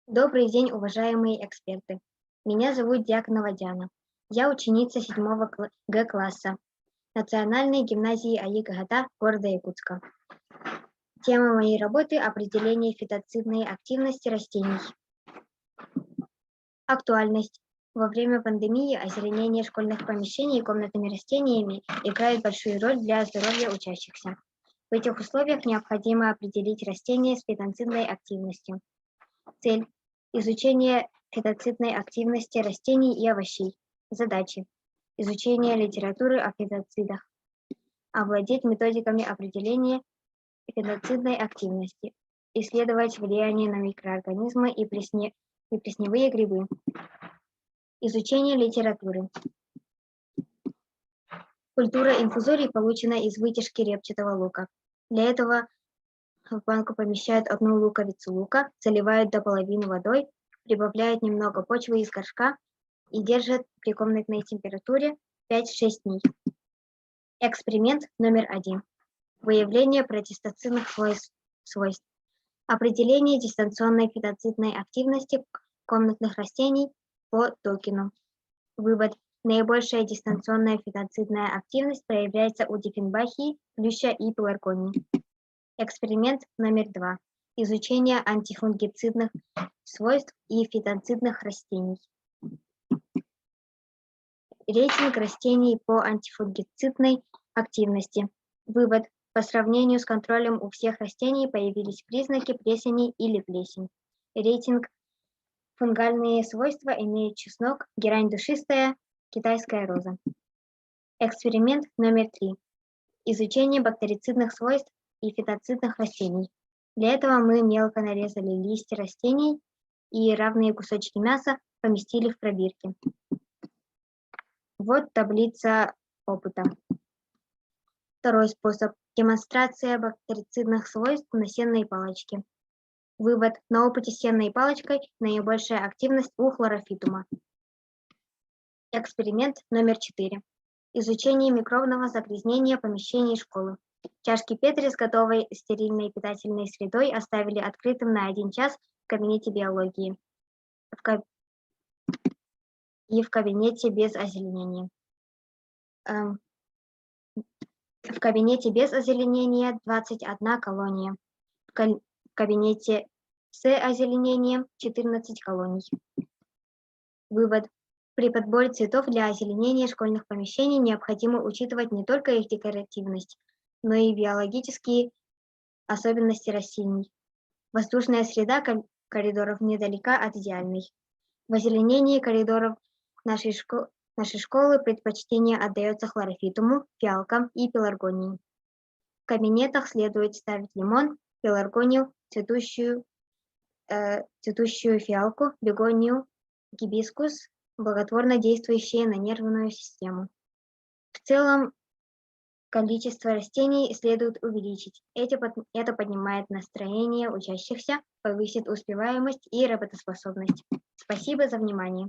Добрый день, уважаемые эксперты. Меня зовут Дьяконова Диана. Я ученица 7 Г-класса Национальной гимназии АИ ГАГАТА города Якутска. Тема моей работы – определение фитоцидной активности растений. Актуальность. Во время пандемии озеленение школьных помещений комнатными растениями играет большую роль для здоровья учащихся. В этих условиях необходимо определить растения с фитоцидной активностью. Цель – изучение фитоцидной активности растений и овощей. Задачи – изучение литературы о фитоцидах, овладеть методиками определения фитоцидной активности, исследовать влияние на микроорганизмы и плесневые грибы. Изучение литературы. Культура инфузорий получена из вытяжки репчатого лука. Для этого в банку помещают одну луковицу лука, заливают до половины водой, прибавляют немного почвы из горшка и держат при комнатной температуре 5-6 дней. Эксперимент номер 1. Выявление протистоцидных свойств. Определение дистанционной фитоцидной активности комнатных растений по Докину. Вывод. Наибольшая дистанционная фитоцидная активность проявляется у диффенбахии, плюща и пеларгонии. Эксперимент номер 2. Изучение антифунгицидных свойств и фитоцидных растений. Рейтинг растений по антифунгицидной активности. Вывод. По сравнению с контролем у всех растений появились признаки плесени или плесень. Рейтинг. Фунгальные свойства имеют чеснок, герань душистая, китайская роза. Эксперимент номер 3. Изучение бактерицидных свойств и фитоцидных растений. Для этого мы мелко нарезали листья растений и равные кусочки мяса поместили в пробирки. Вот таблица опыта. Второй способ. Демонстрация бактерицидных свойств на сенной палочке. Вывод. На опыте с сенной палочкой наибольшая активность у хлорофитума. Эксперимент номер 4. Изучение микробного загрязнения помещений школы. Чашки Петри с готовой стерильной питательной средой оставили открытым на 1 час в кабинете биологии и в кабинете без озеленения. В кабинете без озеленения 21 колония. В кабинете с озеленением 14 колоний. Вывод. При подборе цветов для озеленения школьных помещений необходимо учитывать не только их декоративность, но и биологические особенности растений. Воздушная среда коридоров недалека от идеальной. В озеленении коридоров нашей школы предпочтение отдается хлорофитуму, фиалкам и пеларгонии. В кабинетах следует ставить лимон, пеларгонию, цветущую фиалку, бегонию, гибискус, благотворно действующие на нервную систему. В целом, количество растений следует увеличить. Это поднимает настроение учащихся, повысит успеваемость и работоспособность. Спасибо за внимание.